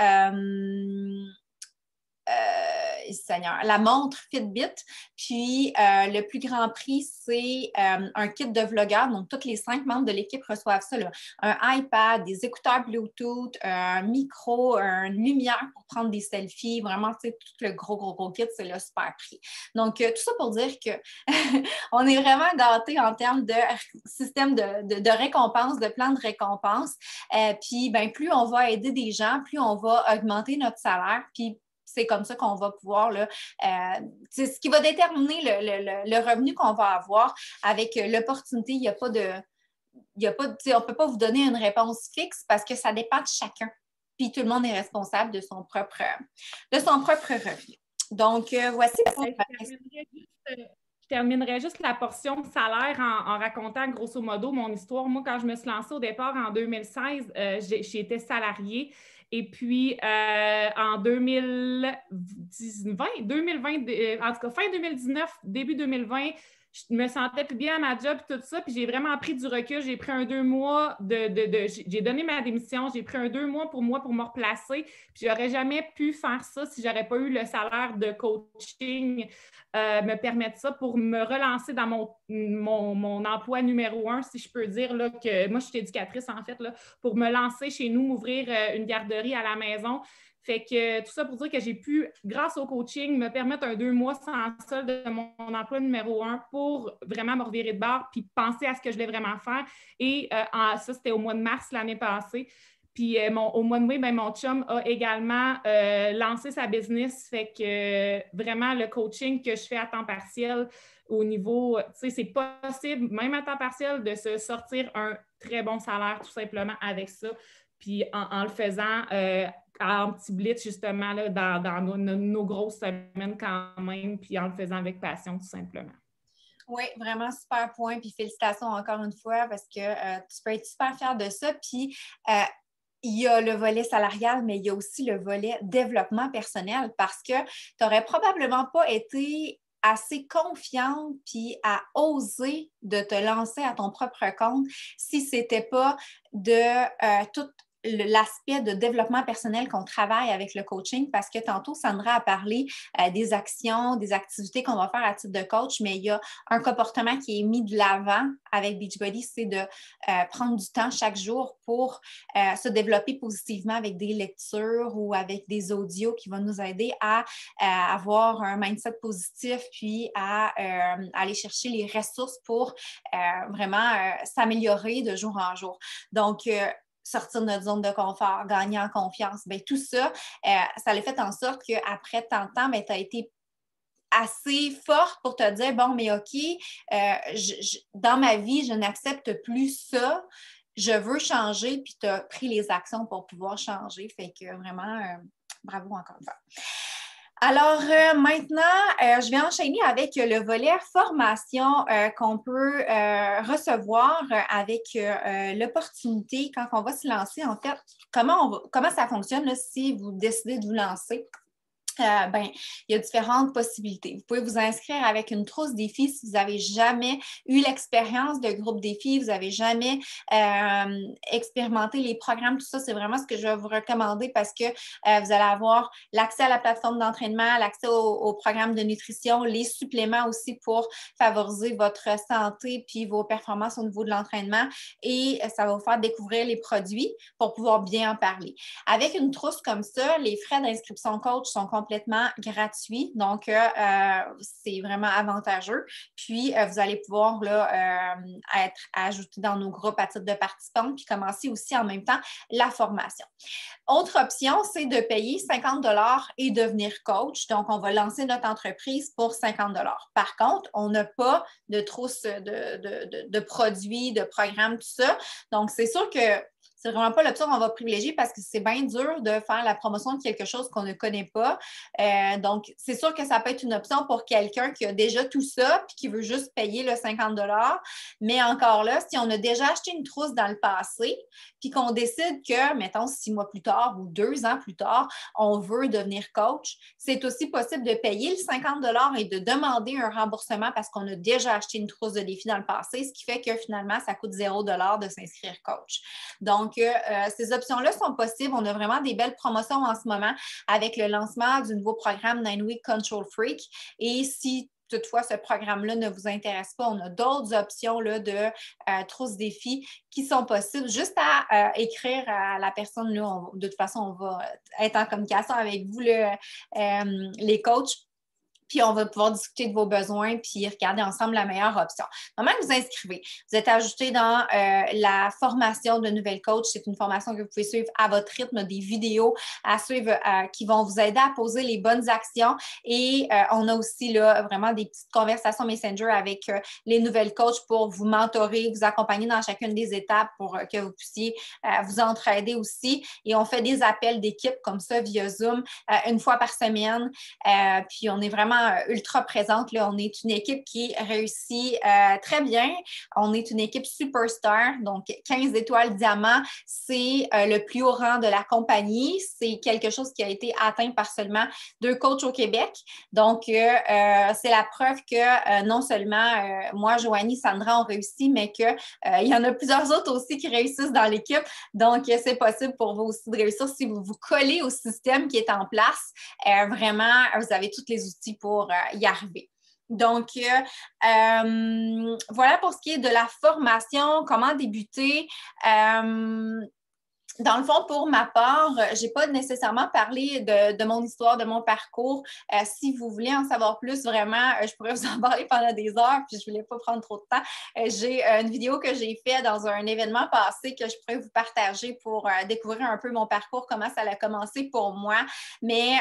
la montre Fitbit. Puis, le plus grand prix, c'est un kit de vlogueur. Donc, tous les 5 membres de l'équipe reçoivent ça. Là. Un iPad, des écouteurs Bluetooth, un micro, une lumière pour prendre des selfies. Vraiment, tu sais, tout le gros kit, c'est le super prix. Donc, tout ça pour dire qu'on est vraiment gâtés en termes de système de récompense, de plan de récompense. Puis, ben, plus on va aider des gens, plus on va augmenter notre salaire. Puis, c'est comme ça qu'on va pouvoir, là, c'est ce qui va déterminer le revenu qu'on va avoir avec l'opportunité. Il n'y a pas de... on ne peut pas vous donner une réponse fixe parce que ça dépend de chacun. Puis tout le monde est responsable de son propre revenu. Donc, voici pour... Je terminerai juste la portion salaire en racontant grosso modo mon histoire. Moi, quand je me suis lancée au départ en 2016, j'étais salariée. Et puis, en 2020, en tout cas fin 2019, début 2020, je me sentais plus bien à ma job et tout ça, puis j'ai vraiment pris du recul. J'ai pris un 2 mois j'ai donné ma démission, j'ai pris un 2 mois pour moi pour me replacer, puis j'aurais jamais pu faire ça si j'aurais pas eu le salaire de coaching me permettre ça pour me relancer dans mon emploi numéro 1, si je peux dire, là, que moi, je suis éducatrice, en fait, là, pour me lancer chez nous, m'ouvrir une garderie à la maison. Fait que tout ça pour dire que j'ai pu, grâce au coaching, me permettre un 2 mois sans solde de mon emploi numéro 1 pour vraiment me revirer de bord puis penser à ce que je voulais vraiment faire. Et ça, c'était au mois de mars l'année passée. Puis au mois de mai, ben, mon chum a également lancé sa business. Fait que vraiment, le coaching que je fais à temps partiel au niveau, tu sais, c'est possible, même à temps partiel, de se sortir un très bon salaire tout simplement avec ça. Puis en le faisant en petit blitz, justement, là, dans nos grosses semaines quand même, puis en le faisant avec passion, tout simplement. Oui, vraiment super point. Puis félicitations encore une fois parce que tu peux être super fière de ça. Puis il y a le volet salarial, mais il y a aussi le volet développement personnel parce que tu n'aurais probablement pas été assez confiante puis à oser de te lancer à ton propre compte si ce n'était pas de tout l'aspect de développement personnel qu'on travaille avec le coaching parce que tantôt, Sandra a parlé des actions, des activités qu'on va faire à titre de coach, mais il y a un comportement qui est mis de l'avant avec Beachbody, c'est de prendre du temps chaque jour pour se développer positivement avec des lectures ou avec des audios qui vont nous aider à avoir un mindset positif puis à aller chercher les ressources pour vraiment s'améliorer de jour en jour. Donc, sortir de notre zone de confort, gagner en confiance. Bien, tout ça, ça a fait en sorte qu'après tant de temps, tu as été assez forte pour te dire, bon, mais OK, dans ma vie, je n'accepte plus ça. Je veux changer, puis tu as pris les actions pour pouvoir changer. Fait que vraiment, bravo encore une fois. Alors maintenant, je vais enchaîner avec le volet formation qu'on peut recevoir avec l'opportunité quand on va se lancer. En fait, comment ça fonctionne là, si vous décidez de vous lancer? Il y a différentes possibilités. Vous pouvez vous inscrire avec une trousse défi si vous n'avez jamais eu l'expérience de groupe défi, vous n'avez jamais expérimenté les programmes, tout ça, c'est vraiment ce que je vais vous recommander parce que vous allez avoir l'accès à la plateforme d'entraînement, l'accès au programme de nutrition, les suppléments aussi pour favoriser votre santé puis vos performances au niveau de l'entraînement et ça va vous faire découvrir les produits pour pouvoir bien en parler. Avec une trousse comme ça, les frais d'inscription coach sont complètement gratuits, donc c'est vraiment avantageux. Puis, vous allez pouvoir là, être ajouté dans nos groupes à titre de participante puis commencer aussi en même temps la formation. Autre option, c'est de payer 50 $ et devenir coach. Donc, on va lancer notre entreprise pour 50 $. Par contre, on n'a pas de trousse de produits, de programmes, tout ça. Donc, c'est sûr que c'est vraiment pas l'option qu'on va privilégier parce que c'est bien dur de faire la promotion de quelque chose qu'on ne connaît pas. Donc, c'est sûr que ça peut être une option pour quelqu'un qui a déjà tout ça puis qui veut juste payer le 50 $. Mais encore là, si on a déjà acheté une trousse dans le passé puis qu'on décide que, mettons, 6 mois plus tard ou 2 ans plus tard, on veut devenir coach, c'est aussi possible de payer le 50 $ et de demander un remboursement parce qu'on a déjà acheté une trousse de défi dans le passé, ce qui fait que finalement, ça coûte 0 $ de s'inscrire coach. Donc, ces options-là sont possibles. On a vraiment des belles promotions en ce moment avec le lancement du nouveau programme 9 Week Control Freak. Et si toutefois ce programme-là ne vous intéresse pas, on a d'autres options là, de trousse défi qui sont possibles. Juste à écrire à la personne, là, de toute façon, on va être en communication avec vous, les coachs. Puis on va pouvoir discuter de vos besoins puis regarder ensemble la meilleure option. Normalement, vous inscrivez. Vous êtes ajouté dans la formation de nouvelle coach. C'est une formation que vous pouvez suivre à votre rythme, des vidéos à suivre qui vont vous aider à poser les bonnes actions. Et on a aussi là, vraiment des petites conversations Messenger avec les nouvelles coachs pour vous mentorer, vous accompagner dans chacune des étapes pour que vous puissiez vous entraider aussi. Et on fait des appels d'équipe comme ça via Zoom une fois par semaine. Puis on est vraiment vraiment ultra présente. Là. On est une équipe qui réussit très bien. On est une équipe superstar, donc 15 étoiles diamant. C'est le plus haut rang de la compagnie. C'est quelque chose qui a été atteint par seulement 2 coachs au Québec. Donc, c'est la preuve que non seulement moi, Joanie, Sandra, on réussit, mais qu'il y en a plusieurs autres aussi qui réussissent dans l'équipe. Donc, c'est possible pour vous aussi de réussir si vous vous collez au système qui est en place. Vraiment, vous avez tous les outils pour y arriver. Donc, voilà pour ce qui est de la formation, comment débuter. Dans le fond, pour ma part, je n'ai pas nécessairement parlé de mon histoire, de mon parcours. Si vous voulez en savoir plus, vraiment, je pourrais vous en parler pendant des heures, puis je ne voulais pas prendre trop de temps. J'ai une vidéo que j'ai faite dans un événement passé que je pourrais vous partager pour découvrir un peu mon parcours, comment ça a commencé pour moi. Mais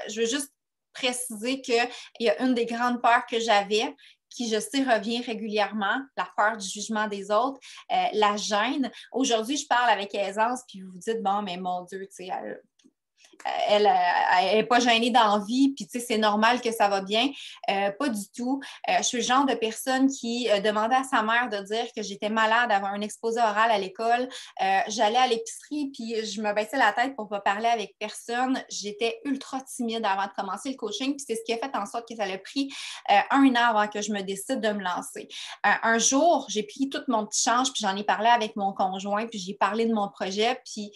je veux juste préciser qu'il y a une des grandes peurs que j'avais, qui, je sais, revient régulièrement, la peur du jugement des autres, la gêne. Aujourd'hui, je parle avec aisance, puis vous vous dites, bon, mais mon Dieu, tu sais, elle n'est pas gênée dans la vie, puis tu sais, c'est normal que ça va bien. Pas du tout. Je suis le genre de personne qui demandait à sa mère de dire que j'étais malade avant un exposé oral à l'école. J'allais à l'épicerie, puis je me baissais la tête pour ne pas parler avec personne. J'étais ultra timide avant de commencer le coaching, puis c'est ce qui a fait en sorte que ça a pris 1 an avant que je me décide de me lancer. Un jour, j'ai pris tout mon petit change, puis j'en ai parlé avec mon conjoint, puis j'ai parlé de mon projet, puis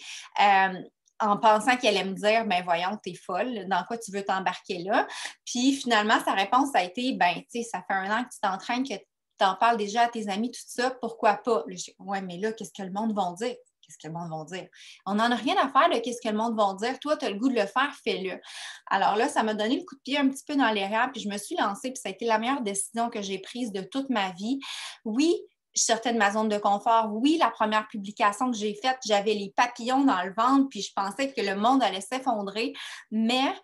en pensant qu'elle allait me dire, ben voyons, t'es folle, dans quoi tu veux t'embarquer là? Puis finalement, sa réponse a été, ben tu sais, ça fait 1 an que tu t'entraînes, que tu en parles déjà à tes amis, tout ça, pourquoi pas? Là, je dis, ouais, mais là, qu'est-ce que le monde va dire? Qu'est-ce que le monde va dire? On n'en a rien à faire de qu'est-ce que le monde va dire. Toi, tu as le goût de le faire, fais-le. Alors là, ça m'a donné le coup de pied un petit peu dans les rails, puis je me suis lancée, puis ça a été la meilleure décision que j'ai prise de toute ma vie. Oui, je sortais de ma zone de confort. Oui, la première publication que j'ai faite, j'avais les papillons dans le ventre, puis je pensais que le monde allait s'effondrer, mais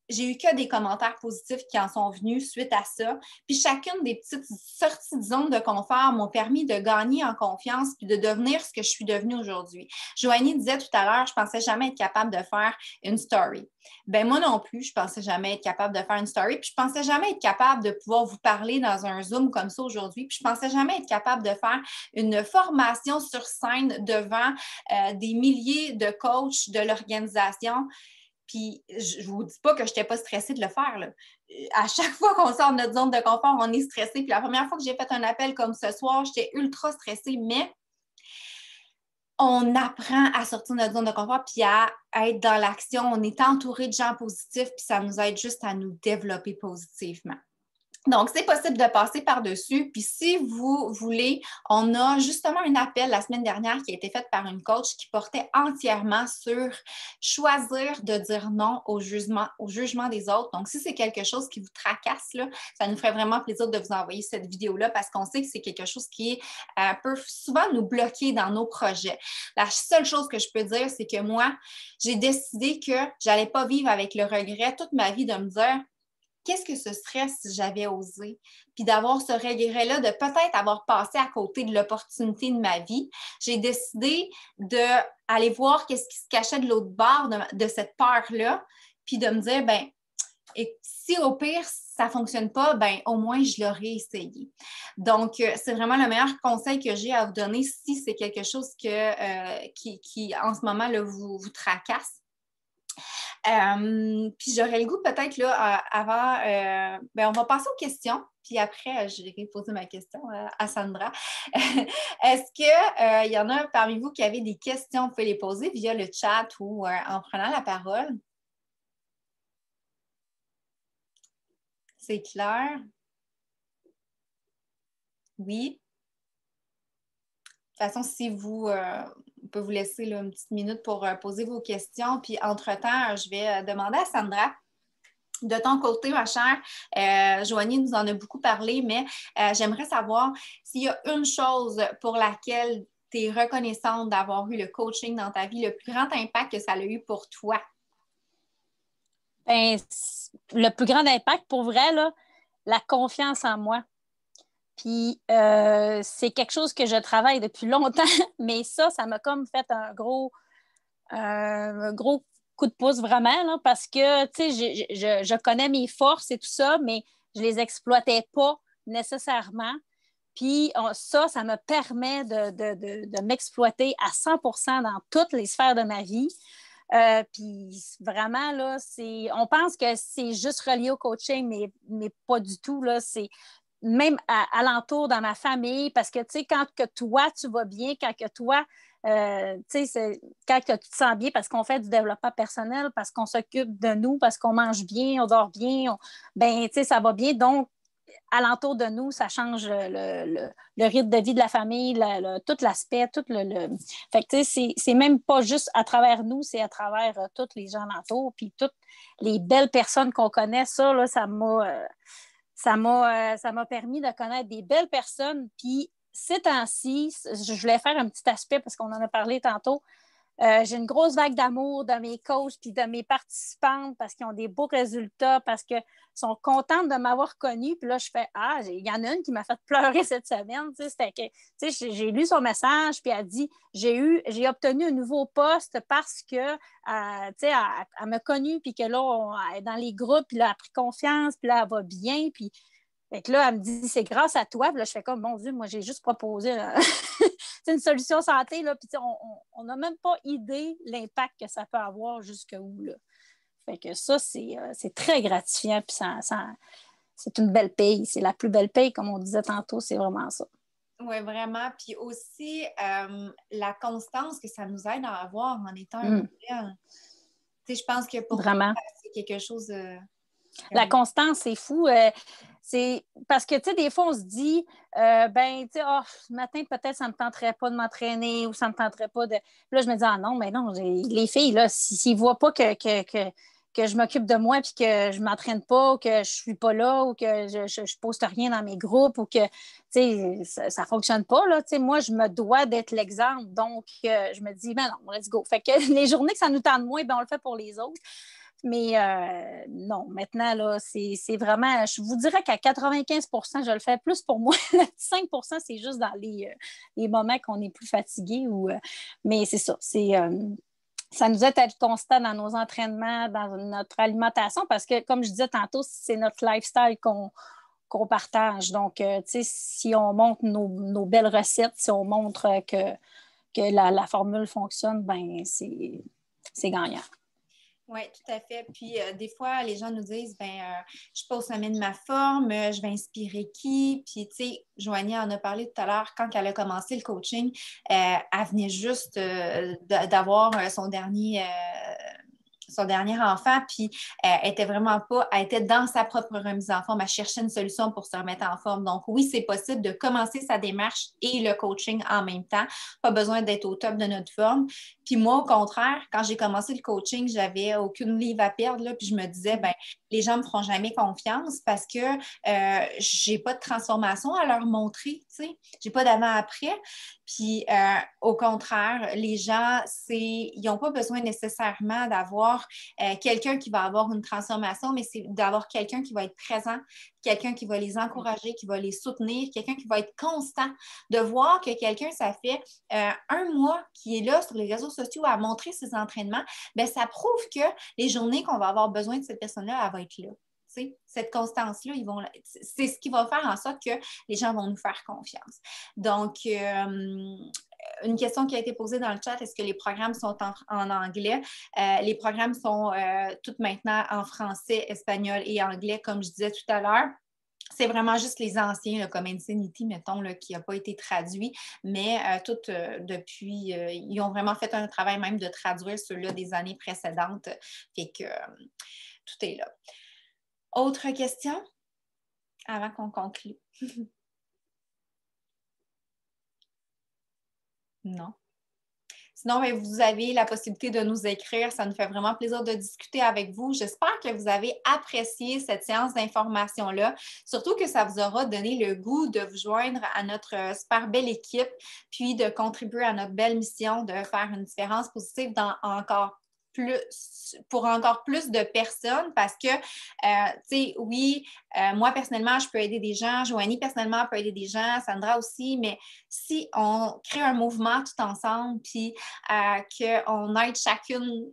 j'ai eu que des commentaires positifs qui en sont venus suite à ça. Puis chacune des petites sorties de zone de confort m'ont permis de gagner en confiance puis de devenir ce que je suis devenue aujourd'hui. Joanie disait tout à l'heure, je pensais jamais être capable de faire une story. Ben moi non plus, je pensais jamais être capable de faire une story, puis je pensais jamais être capable de pouvoir vous parler dans un Zoom comme ça aujourd'hui, puis je pensais jamais être capable de faire une formation sur scène devant des milliers de coachs de l'organisation. Puis, je ne vous dis pas que je n'étais pas stressée de le faire. Là. À chaque fois qu'on sort de notre zone de confort, on est stressé. Puis la première fois que j'ai fait un appel comme ce soir, j'étais ultra stressée, mais on apprend à sortir de notre zone de confort puis à être dans l'action. On est entouré de gens positifs, puis ça nous aide juste à nous développer positivement. Donc, c'est possible de passer par-dessus. Puis si vous voulez, on a justement un appel la semaine dernière qui a été fait par une coach qui portait entièrement sur choisir de dire non au jugement des autres. Donc, si c'est quelque chose qui vous tracasse, là, ça nous ferait vraiment plaisir de vous envoyer cette vidéo-là parce qu'on sait que c'est quelque chose qui peut souvent nous bloquer dans nos projets. La seule chose que je peux dire, c'est que moi, j'ai décidé que je n'allais pas vivre avec le regret toute ma vie de me dire qu'est-ce que ce serait si j'avais osé? Puis d'avoir ce regret-là, de peut-être avoir passé à côté de l'opportunité de ma vie. J'ai décidé d'aller voir qu'est-ce qui se cachait de l'autre bord de cette peur-là, puis de me dire, ben, et si au pire, ça ne fonctionne pas, ben au moins, je l'aurais essayé. Donc, c'est vraiment le meilleur conseil que j'ai à vous donner si c'est quelque chose qui, en ce moment, là, vous tracasse. Puis j'aurais le goût peut-être là avant, on va passer aux questions, puis après je vais poser ma question à Sandra. Est-ce qu'il y en a parmi vous qui avez des questions? Vous pouvez les poser via le chat ou en prenant la parole. C'est clair? Oui. De toute façon, si vous, on peut vous laisser là, une petite minute pour poser vos questions. Puis, entre-temps, je vais demander à Sandra, de ton côté, ma chère, Joanie nous en a beaucoup parlé, mais j'aimerais savoir s'il y a une chose pour laquelle tu es reconnaissante d'avoir eu le coaching dans ta vie, le plus grand impact que ça a eu pour toi. Bien, le plus grand impact, pour vrai, là, la confiance en moi. Puis, c'est quelque chose que je travaille depuis longtemps, mais ça m'a comme fait un gros coup de pouce vraiment, là, parce que, tu sais, je connais mes forces et tout ça, mais je les exploitais pas nécessairement. Puis ça me permet de m'exploiter à 100% dans toutes les sphères de ma vie. Puis vraiment, là, on pense que c'est juste relié au coaching, mais pas du tout, là. C'est même alentour dans ma famille, parce que, tu sais, quand que toi, tu vas bien, quand que toi, tu sais, quand que tu te sens bien, parce qu'on fait du développement personnel, parce qu'on s'occupe de nous, parce qu'on mange bien, on dort bien, ben, tu sais, ça va bien. Donc, alentour de nous, ça change le rythme de vie de la famille, tout l'aspect, tout le... Fait que, tu sais, c'est même pas juste à travers nous, c'est à travers tous les gens alentours, puis toutes les belles personnes qu'on connaît. Ça, là, ça m'a permis de connaître des belles personnes. Puis ces temps-ci, je voulais faire un petit aspect parce qu'on en a parlé tantôt. J'ai une grosse vague d'amour de mes coachs puis de mes participantes parce qu'ils ont des beaux résultats, parce qu'ils sont contentes de m'avoir connue. Puis là, je fais il y en a une qui m'a fait pleurer cette semaine. J'ai lu son message, puis elle dit j'ai obtenu un nouveau poste parce que elle m'a connue, puis que là, elle est dans les groupes, puis là, elle a pris confiance, puis là, elle va bien. Puis fait que là, elle me dit, c'est grâce à toi. Puis là, je fais comme, mon Dieu, moi, j'ai juste proposé une solution santé. Là, puis on n'a même pas idée l'impact que ça peut avoir jusqu'où. Là. Fait que ça, c'est très gratifiant. Puis c'est une belle paye. C'est la plus belle paye, comme on disait tantôt. C'est vraiment ça. Oui, vraiment. Puis aussi, la constance que ça nous aide à avoir en étant un modèle. Tu sais, je pense que pour vraiment. toi, c'est quelque chose de... La constance, c'est fou. C'est parce que, tu sais, des fois, on se dit, ben, tu sais, ce matin, peut-être, ça ne me tenterait pas de m'entraîner ou ça ne me tenterait pas de. Puis là, je me dis, non, mais non, les filles, là, s'ils ne voient pas que je m'occupe de moi puis que je ne m'entraîne pas ou que je ne suis pas là ou que je ne poste rien dans mes groupes ou que, tu sais, ça ne fonctionne pas, là. Tu sais, moi, je me dois d'être l'exemple. Donc, je me dis, ben non, let's go. Fait que les journées que ça nous tente moins, ben, on le fait pour les autres. Mais non, maintenant, là, c'est vraiment, je vous dirais qu'à 95 je le fais plus pour moi. 5 c'est juste dans les moments qu'on est plus fatigué. Mais c'est ça, ça nous aide à être constant dans nos entraînements, dans notre alimentation, parce que, comme je disais tantôt, c'est notre lifestyle qu'on partage. Donc, tu sais, si on montre nos belles recettes, si on montre que la formule fonctionne, ben c'est gagnant. Oui, tout à fait. Puis des fois, les gens nous disent, je suis pas au sommet de ma forme, je vais inspirer qui? Puis, tu sais, Joanie en a parlé tout à l'heure, quand elle a commencé le coaching, elle venait juste d'avoir son dernier enfant, puis elle était vraiment pas, elle était dans sa propre remise en forme, elle cherchait une solution pour se remettre en forme. Donc oui, c'est possible de commencer sa démarche et le coaching en même temps. Pas besoin d'être au top de notre forme. Puis moi, au contraire, quand j'ai commencé le coaching, j'avais aucune livre à perdre, là, puis je me disais, les gens me feront jamais confiance parce que j'ai pas de transformation à leur montrer, tu sais. J'ai pas d'avant-après. Puis, au contraire, les gens, ils n'ont pas besoin nécessairement d'avoir quelqu'un qui va avoir une transformation, mais c'est d'avoir quelqu'un qui va être présent, quelqu'un qui va les encourager, qui va les soutenir, quelqu'un qui va être constant. De voir que quelqu'un, ça fait un mois qui est là sur les réseaux sociaux à montrer ses entraînements, bien, ça prouve que les journées qu'on va avoir besoin de cette personne-là, elle va être là. Cette constance-là, c'est ce qui va faire en sorte que les gens vont nous faire confiance. Donc, une question qui a été posée dans le chat, est-ce que les programmes sont en anglais? Les programmes sont tous maintenant en français, espagnol et anglais, comme je disais tout à l'heure. C'est vraiment juste les anciens, là, comme Insanity, mettons, là, qui n'a pas été traduit, mais depuis, ils ont vraiment fait un travail même de traduire ceux-là des années précédentes. Fait que tout est là. Autre question avant qu'on conclue? Non. Sinon, vous avez la possibilité de nous écrire. Ça nous fait vraiment plaisir de discuter avec vous. J'espère que vous avez apprécié cette séance d'information-là. Surtout que ça vous aura donné le goût de vous joindre à notre super belle équipe, puis de contribuer à notre belle mission de faire une différence positive pour encore plus de personnes parce que, tu sais, oui, moi, personnellement, je peux aider des gens, Joanie, personnellement, peut aider des gens, Sandra aussi, mais si on crée un mouvement tout ensemble, puis qu'on aide chacune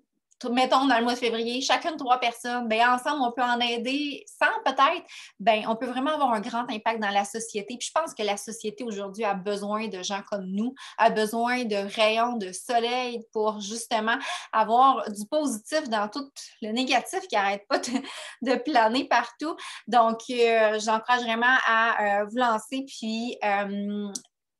mettons dans le mois de février, chacune 3 personnes, bien ensemble, on peut en aider 100 peut-être, bien on peut vraiment avoir un grand impact dans la société. Puis je pense que la société aujourd'hui a besoin de gens comme nous, a besoin de rayons de soleil pour justement avoir du positif dans tout le négatif qui n'arrête pas de planer partout. Donc, j'encourage vraiment à vous lancer, puis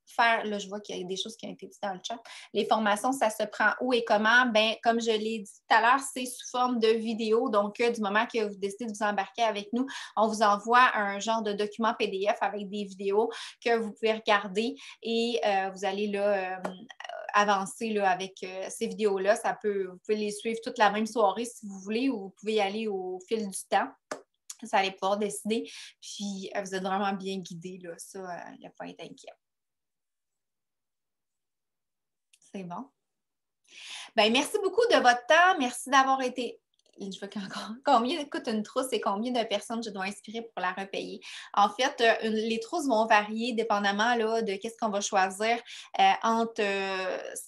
faire, là, je vois qu'il y a des choses qui ont été dites dans le chat. Les formations, ça se prend où et comment? Bien, comme je l'ai dit tout à l'heure, c'est sous forme de vidéo. Donc, du moment que vous décidez de vous embarquer avec nous, on vous envoie un genre de document PDF avec des vidéos que vous pouvez regarder et vous allez là avancer là, avec ces vidéos-là. Vous pouvez les suivre toute la même soirée si vous voulez, ou vous pouvez y aller au fil du temps. Ça allez pouvoir décider. Puis, vous êtes vraiment bien guidés, là. Ça, il n'y a pas à être inquiet. C'est bon. Bien, merci beaucoup de votre temps. Merci d'avoir été. Je vois combien coûte une trousse et combien de personnes je dois inspirer pour la repayer. En fait, les trousses vont varier dépendamment là, de qu'est-ce qu'on va choisir entre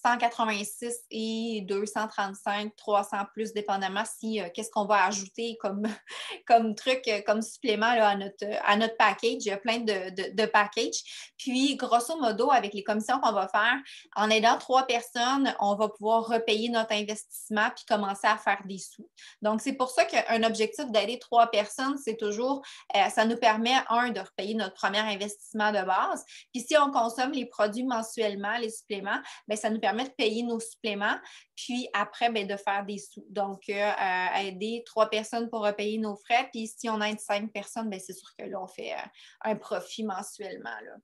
186 et 235, 300 plus, dépendamment si qu'est-ce qu'on va ajouter comme truc, comme supplément là, à notre package. Il y a plein de packages. Puis, grosso modo, avec les commissions qu'on va faire, en aidant 3 personnes, on va pouvoir repayer notre investissement puis commencer à faire des sous. Donc, c'est pour ça qu'un objectif d'aider 3 personnes, c'est toujours, ça nous permet, de repayer notre premier investissement de base. Puis, si on consomme les produits mensuellement, les suppléments, bien, ça nous permet de payer nos suppléments, puis après, bien, de faire des sous. Donc, aider 3 personnes pour repayer nos frais. Puis, si on aide 5 personnes, bien, c'est sûr que là, on fait un profit mensuellement, là.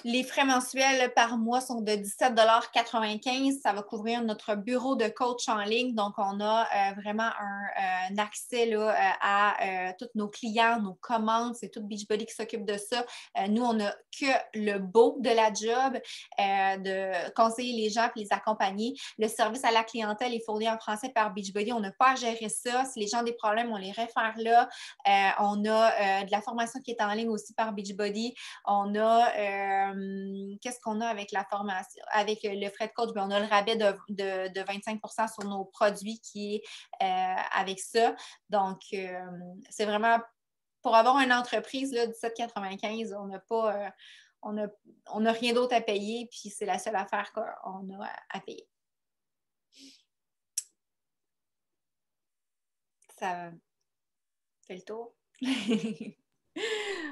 Les frais mensuels par mois sont de 17,95 $. Ça va couvrir notre bureau de coach en ligne. Donc, on a vraiment un accès là, à tous nos clients, nos commandes. C'est tout Beachbody qui s'occupe de ça. Nous, on n'a que le beau de la job, de conseiller les gens et les accompagner. Le service à la clientèle est fourni en français par Beachbody. On n'a pas à gérer ça. Si les gens ont des problèmes, on les réfère là. On a de la formation qui est en ligne aussi par Beachbody. On a qu'est-ce qu'on a avec la formation, avec le frais de coach? Bien, on a le rabais de 25 % sur nos produits qui est avec ça. Donc, c'est vraiment pour avoir une entreprise, là, 17,95 $, on n'a pas on n'a rien d'autre à payer, puis c'est la seule affaire qu'on a à payer. Ça fait le tour.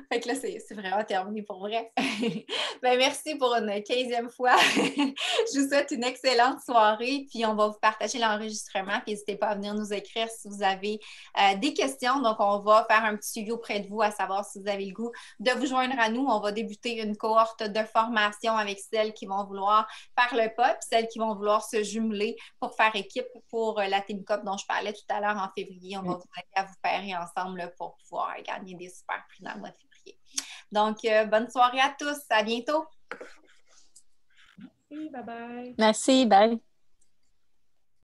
Fait que là, c'est vraiment terminé pour vrai. Ben, merci pour une 15e fois. Je vous souhaite une excellente soirée, puis on va vous partager l'enregistrement. N'hésitez pas à venir nous écrire si vous avez des questions. Donc, on va faire un petit suivi auprès de vous à savoir si vous avez le goût de vous joindre à nous. On va débuter une cohorte de formation avec celles qui vont vouloir faire le pas, puis celles qui vont vouloir se jumeler pour faire équipe pour la Team Cup dont je parlais tout à l'heure en février. On va vous aider à vous pairer ensemble là, pour pouvoir gagner des super prix dans le mois de février. Donc, bonne soirée à tous. À bientôt. Merci, bye bye. Merci, bye.